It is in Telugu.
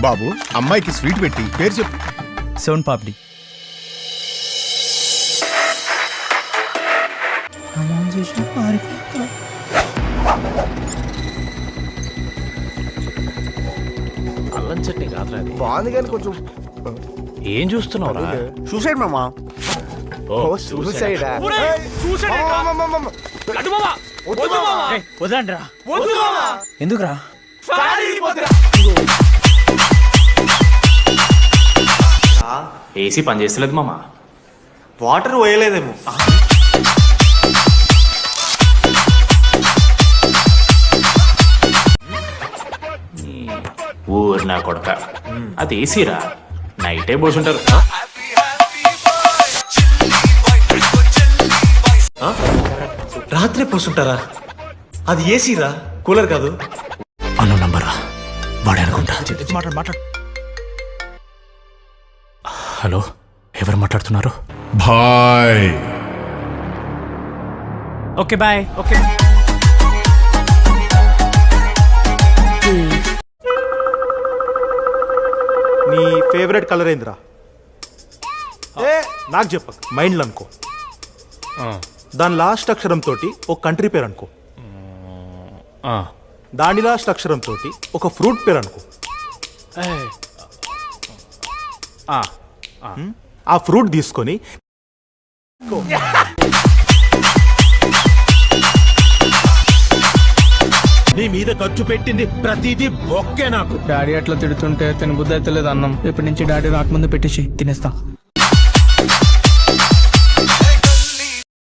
బాబు అమ్మాయికి స్వీట్ పెట్టి పేరు చెప్పు. సోన్ పాపిడి. అల్లం చట్నీ కాదురా అది. బాగుంది కానీ కొంచెం ఏం చూస్తున్నావురా? సూసైడ్ మామా. సూసైడా? వదలండి రా. ఎందుకురా? ఏసీ పని చేస్తలేదు మామ. వాటర్ పోయలేదేమో. ఊరు నా కొడక, అది ఏసీరా, నైటే పోసుంటారు. రాత్రి పోసుంటారా? అది ఏసీరా, కూలర్ కాదు. అన్న నంబరా వాడే అనుకుంటా. మాట్లాడు. హలో, ఎవరు మాట్లాడుతున్నారు? భాయ్ ఓకే బాయ్. ఓకే నీ ఫేవరెట్ కలర్ ఏందిరా? నాకు చెప్పక, మైండ్లో అనుకో. దాని లాస్ట్ అక్షరం తోటి ఒక కంట్రీ పేరు అనుకో. దాని లాస్ట్ అక్షరం తోటి ఒక ఫ్రూట్ పేరు అనుకో. ఆ ఫ్రూట్ తీసుకొని నీ మీద ఖర్చు పెట్టింది ప్రతిదీ బొక్కే నాకు. డాడీ అట్లా తిడుతుంటే తినబుద్ధి అయితే లేదు అన్నం. రేపటి నుంచి డాడీ రాకముందు పెట్టేసి తినేస్తా.